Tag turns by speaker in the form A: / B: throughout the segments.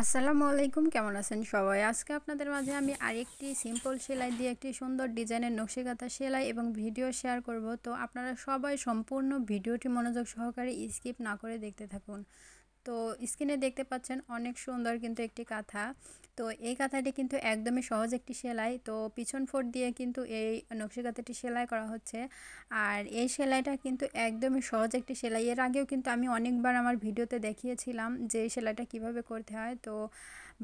A: আসসালামু আলাইকুম, কেমন আছেন সবাই? আজকে আপনাদের মাঝে আমি আরেকটি সিম্পল সেলাই দিয়ে একটি সুন্দর ডিজাইনের নকশি কাঁথা সেলাই এবং ভিডিও শেয়ার করব। তো আপনারা সবাই সম্পূর্ণ ভিডিওটি মনোযোগ সহকারে স্কিপ না করে দেখতে থাকুন। তো স্ক্রিনে দেখতে পাচ্ছেন অনেক সুন্দর কিন্তু একটি কাঁথা। তো এই কাঁথাটি কিন্তু একদমই সহজ একটি সেলাই। তো পিছন ফোর দিয়ে কিন্তু এই নকশি কাঁথাটি সেলাই করা হচ্ছে। আর এই সেলাইটা কিন্তু একদমই সহজ একটি সেলাই। এর আগেও কিন্তু আমি অনেকবার আমার ভিডিওতে দেখিয়েছিলাম যে এই সেলাইটা কিভাবে করতে হয়। তো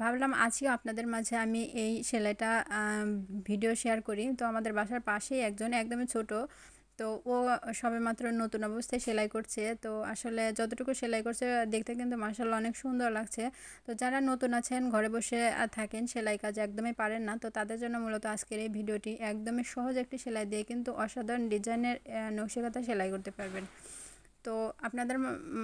A: ভাবলাম আজকেও আপনাদের মাঝে আমি এই সেলাইটা ভিডিও শেয়ার করি। তো আমাদের বাসার পাশেই একজন একদমই ছোট, তো ও সবেমাত্র নতুন অবস্থায় সেলাই করছে। তো আসলে যতটুকু সেলাই করছে দেখতে কিন্তু মাশাআল্লাহ অনেক সুন্দর লাগছে। তো যারা নতুন আছেন, ঘরে বসে থাকেন, সেলাই কাজ একদমই পারেন না, তো তাদের জন্য মূলত আজকের এই ভিডিওটি। একদমই সহজ একটি সেলাই দিয়ে কিন্তু অসাধারণ ডিজাইনের নকশি কাঁথা সেলাই করতে পারবেন। তো আপনাদের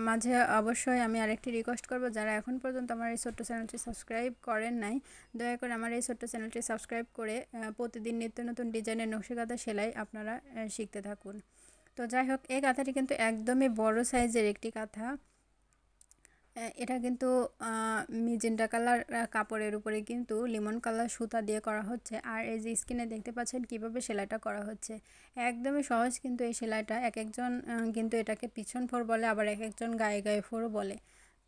A: মাঝে অবশ্যই আমি আরেকটি রিকোয়েস্ট করব, যারা এখন পর্যন্ত আমার এই ছোট্ট চ্যানেলটি সাবস্ক্রাইব করেন নাই, দয়া করে আমার এই ছোট্ট চ্যানেলটি সাবস্ক্রাইব করে প্রতিদিন নিত্য নতুন ডিজাইনের নকশি কাঁথা সেলাই আপনারা শিখতে থাকুন। তো যাই হোক, এই কাঁথাটি কিন্তু একদমই বড় সাইজের একটি কাঁথা। এটা কিন্তু মেজেন্টা কালার কাপড়ের উপরে কিন্তু লিমন কালার সুতা দিয়ে করা হচ্ছে। আর এই যে স্ক্রিনে দেখতে পাচ্ছেন কিভাবে সেলাইটা করা হচ্ছে, একদমই সহজ কিন্তু এই সেলাইটা। এক একজন কিন্তু এটাকে পিছন ফোর বলে, আবার এক একজন গায়ে গায়ে ফোরও বলে।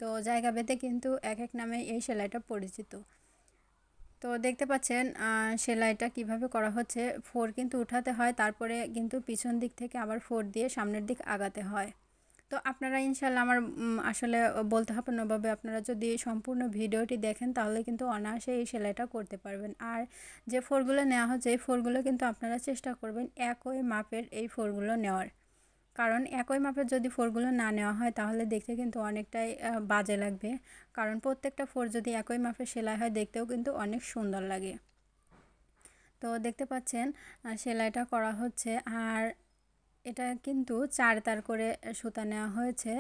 A: তো জায়গা ভেদে কিন্তু এক এক নামে এই সেলাইটা পরিচিত। তো দেখতে পাচ্ছেন সেলাইটা কিভাবে করা হচ্ছে। ফোর কিন্তু উঠাতে হয়, তারপরে কিন্তু পিছন দিক থেকে আবার ফোর দিয়ে সামনের দিক আগাতে হয়। তো আপনারা ইনশাল্লাহ আমার আসলে বলতে হবে না ভাবে, আপনারা যদি সম্পূর্ণ ভিডিওটি দেখেন তাহলে কিন্তু অনায়াসে এই সেলাইটা করতে পারবেন। আর যে ফোরগুলো নেওয়া হচ্ছে এই ফোরগুলো কিন্তু আপনারা চেষ্টা করবেন একই মাপের এই ফোরগুলো নেওয়ার। কারণ একই মাপের যদি ফোরগুলো না নেওয়া হয় তাহলে দেখতে কিন্তু অনেকটাই বাজে লাগবে। কারণ প্রত্যেকটা ফোর যদি একই মাপের সেলাই হয় দেখতেও কিন্তু অনেক সুন্দর লাগে। তো দেখতে পাচ্ছেন সেলাইটা করা হচ্ছে। আর এটা কিন্তু 4 তার করে সুতা নেওয়া হয়েছে,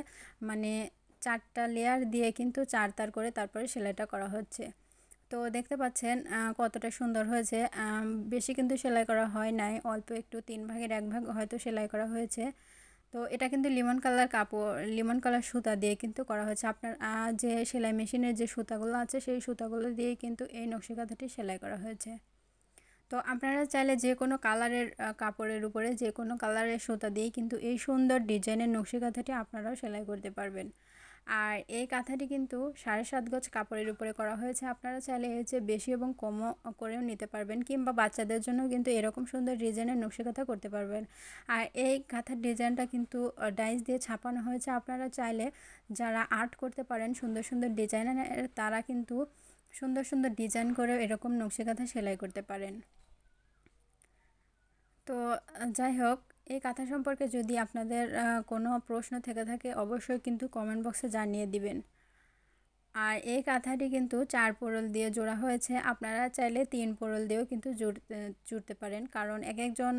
A: মানে 4টা লেয়ার দিয়ে কিন্তু 4 তার করে তারপরে সেলাইটা করা হচ্ছে। তো দেখতে পাচ্ছেন কতটা সুন্দর হয়েছে। বেশি কিন্তু সেলাই করা হয় নাই, অল্প একটু 3 ভাগের 1 ভাগ হয়তো সেলাই করা হয়েছে। তো এটা কিন্তু লিমন কালার কাপড়, লিমন কালার সুতা দিয়ে কিন্তু করা হয়েছে। আপনার যে সেলাই মেশিনের যে সুতাগুলো আছে সেই সুতাগুলো দিয়ে কিন্তু এই নকশি কাঁথাটি সেলাই করা হয়েছে। তো আপনারা চাইলে যে কোনো কালারের কাপড়ের উপরে যে কোনো কালারের সুতা দিয়ে কিন্তু এই সুন্দর ডিজাইনের নকশি কাঁথাটি আপনারাও সেলাই করতে পারবেন। আর এই কাঁথাটি কিন্তু 7.5 গজ কাপড়ের উপরে করা হয়েছে। আপনারা চাইলে এর চেয়ে বেশি এবং কমও করেও নিতে পারবেন, কিংবা বাচ্চাদের জন্য কিন্তু এরকম সুন্দর ডিজাইনের নকশি কাঁথা করতে পারবেন। আর এই কাঁথার ডিজাইনটা কিন্তু ডাইস দিয়ে ছাপানো হয়েছে। আপনারা চাইলে যারা আর্ট করতে পারেন সুন্দর সুন্দর ডিজাইনের, তারা কিন্তু সুন্দর সুন্দর ডিজাইন করে এরকম নকশি কাঁথা সেলাই করতে পারেন। তো যাই হোক, এই কাঁথা সম্পর্কে যদি আপনাদের কোনো প্রশ্ন থেকে থাকে অবশ্যই কিন্তু কমেন্ট বক্সে জানিয়ে দিবেন। আর এই কাঁথাটি কিন্তু 4 পোরল দিয়ে জোড়া হয়েছে। আপনারা চাইলে 3 পোরল দিয়েও কিন্তু জুড়তে পারেন, কারণ এক একজন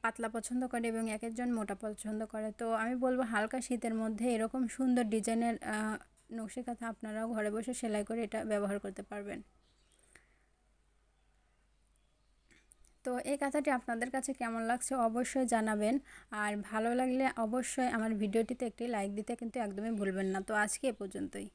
A: পাতলা পছন্দ করে এবং এক একজন মোটা পছন্দ করে। তো আমি বলবো হালকা শীতের মধ্যে এরকম সুন্দর ডিজাইনের নকশি কাঁথা আপনারাও ঘরে বসে সেলাই করে এটা ব্যবহার করতে পারবেন। তো এই কাঁথাটি আপনাদের কাছে কেমন লাগছে অবশ্যই জানাবেন। আর ভালো লাগলে অবশ্যই আমার ভিডিওটিতে একটি লাইক দিতে কিন্তু একদমই ভুলবেন না। তো আজকে এ পর্যন্তই।